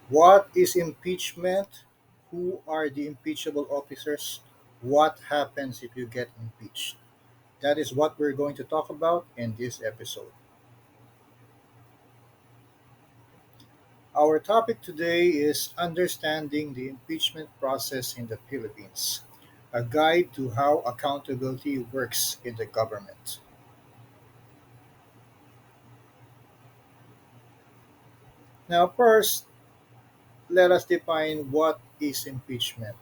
What is impeachment? Who are the impeachable officers? What happens if you get impeached? That is what we're going to talk about in this episode. Our topic today is Understanding the Impeachment Process in the Philippines, a guide to how accountability works in the government. Now, first, let us define what is impeachment.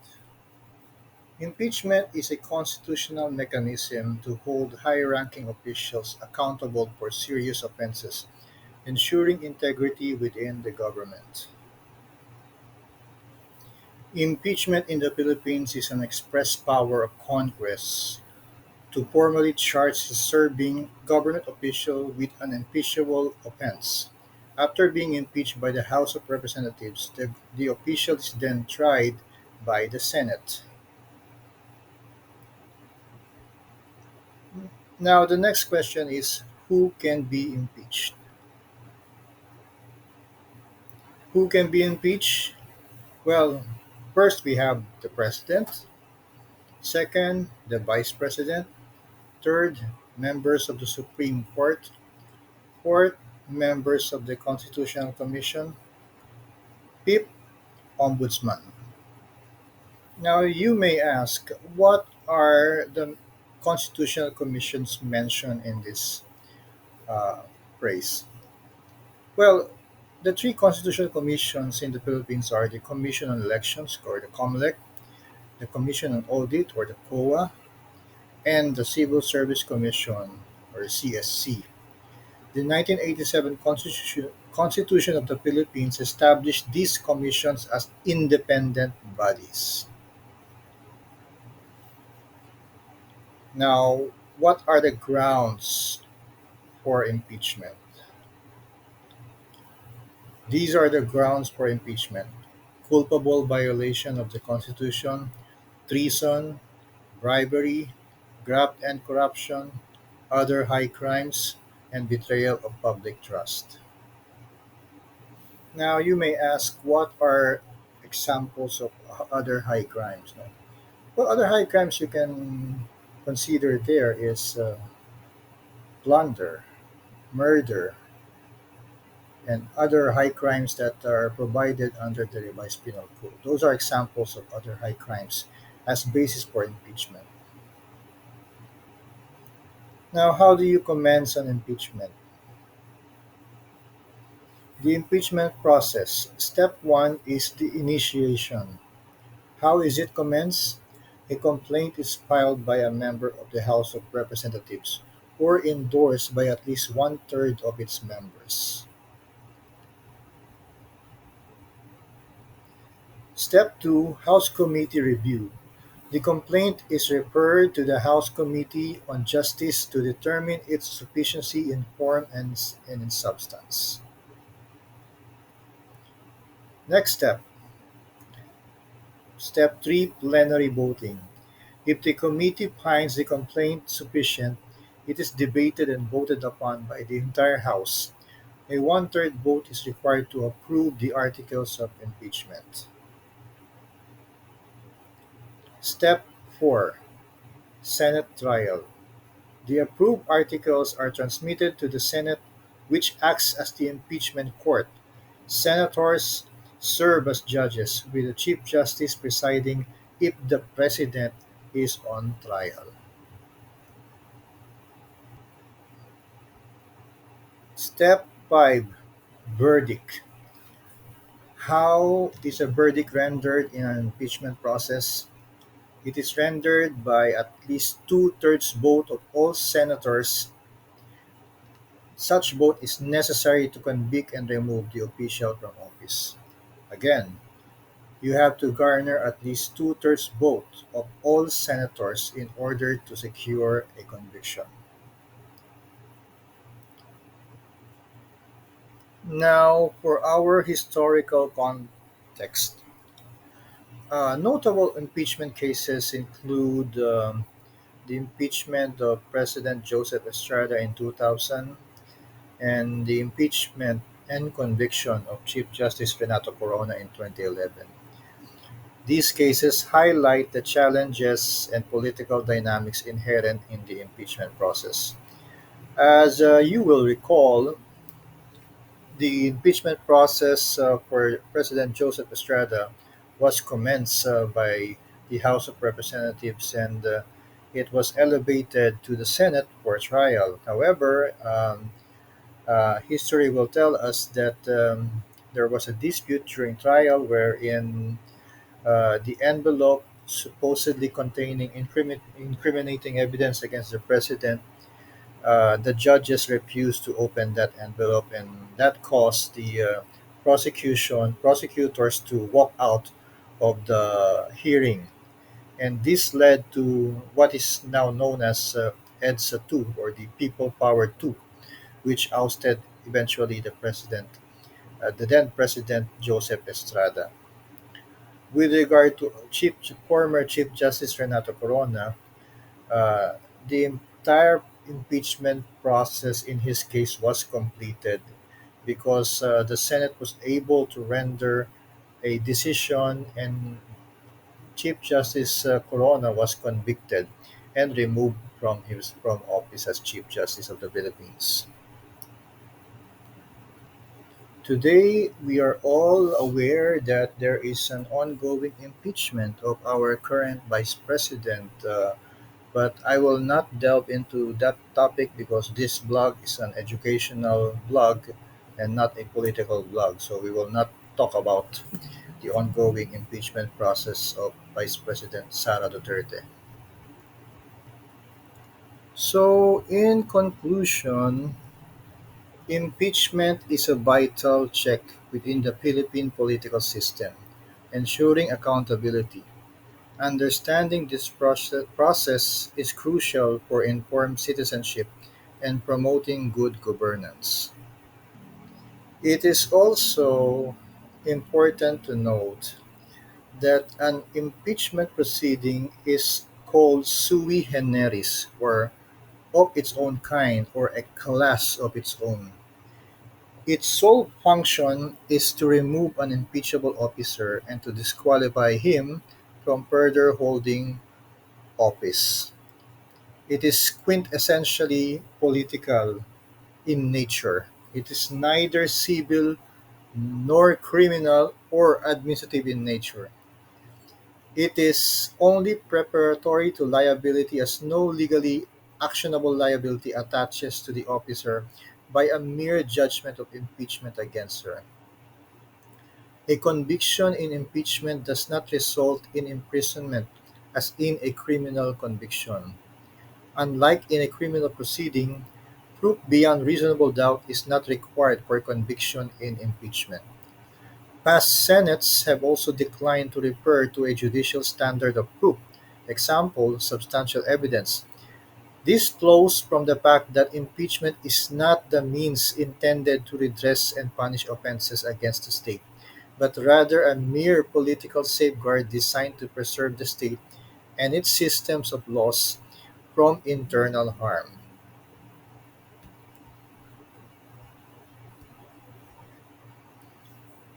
Impeachment is a constitutional mechanism to hold high ranking officials accountable for serious offenses, ensuring integrity within the government. Impeachment in the Philippines is an express power of Congress to formally charge a serving government official with an impeachable offense. After being impeached by the House of Representatives, the official is then tried by the Senate. Now, the next question is who can be impeached? Who can be impeached? Well, first we have the president, second, the vice president, third, members of the Supreme Court, fourth, members of the Constitutional Commission, fifth, ombudsman. Now, you may ask, what are the constitutional commissions mentioned in this uh, phrase? Well, the three constitutional commissions in the Philippines are the Commission on Elections, or the COMELEC, the Commission on Audit, or the COA, and the Civil Service Commission, or CSC. The 1987 Constitution of the Philippines established these commissions as independent bodies. Now, what are the grounds for impeachment? These are the grounds for impeachment: culpable violation of the Constitution, treason, bribery, graft and corruption, other high crimes, and betrayal of public trust. Now, you may ask, what are examples of other high crimes? No? Well, other high crimes you can consider there is plunder, murder, and other high crimes that are provided under the revised penal code. Those are examples of other high crimes as basis for impeachment. Now, how do you commence an impeachment? The impeachment process. Step one is the initiation. How is it commenced? A complaint is filed by a member of the House of Representatives or endorsed by at least one third of its members. Step 2, House Committee Review. The complaint is referred to the House Committee on Justice to determine its sufficiency in form and in substance. Next step, Step 3, Plenary Voting. If the committee finds the complaint sufficient, it is debated and voted upon by the entire House. A one-third vote is required to approve the articles of impeachment. Step 4, Senate Trial. The approved articles are transmitted to the Senate, which acts as the impeachment court. Senators serve as judges, with the Chief Justice presiding if the President is on trial. Step 5, Verdict. How is a verdict rendered in an impeachment process? It is rendered by at least two-thirds vote of all senators. Such vote is necessary to convict and remove the official from office. Again, you have to garner at least two-thirds vote of all senators in order to secure a conviction. Now, for our historical context, notable impeachment cases include the impeachment of President Joseph Estrada in 2000 and the impeachment and conviction of Chief Justice Renato Corona in 2011. These cases highlight the challenges and political dynamics inherent in the impeachment process. As you will recall, the impeachment process for President Joseph Estrada was commenced by the House of Representatives, and it was elevated to the Senate for trial. However, history will tell us that there was a dispute during trial wherein the envelope supposedly containing incriminating evidence against the president, the judges refused to open that envelope, and that caused the prosecutors to walk out of the hearing. And this led to what is now known as EDSA 2, or the People Power 2, which ousted eventually the then President Joseph Estrada. With regard to former Chief Justice Renato Corona, uh, the entire impeachment process in his case was completed because the Senate was able to render a decision, and Chief Justice Corona was convicted and removed from office as Chief Justice of the Philippines. Today, we are all aware that there is an ongoing impeachment of our current Vice President. But I will not delve into that topic because this blog is an educational blog and not a political blog. So we will not talk about the ongoing impeachment process of Vice President Sara Duterte. So, in conclusion, impeachment is a vital check within the Philippine political system, ensuring accountability. Understanding this process is crucial for informed citizenship and promoting good governance. It is also important to note that an impeachment proceeding is called sui generis, or of its own kind, or a class of its own. Its sole function is to remove an impeachable officer and to disqualify him from further holding office. It is quintessentially political in nature. It is neither civil nor criminal or administrative in nature. It is only preparatory to liability, as no legally actionable liability attaches to the officer by a mere judgment of impeachment against her. A conviction in impeachment does not result in imprisonment as in a criminal conviction. Unlike in a criminal proceeding, proof beyond reasonable doubt is not required for conviction in impeachment. Past Senates have also declined to refer to a judicial standard of proof, example, substantial evidence. This flows from the fact that impeachment is not the means intended to redress and punish offenses against the state, but rather a mere political safeguard designed to preserve the state and its systems of laws from internal harm.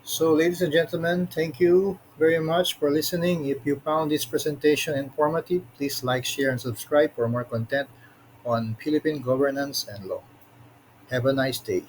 So, ladies and gentlemen, thank you very much for listening. If you found this presentation informative, please like, share, and subscribe for more content on Philippine governance and law. Have a nice day.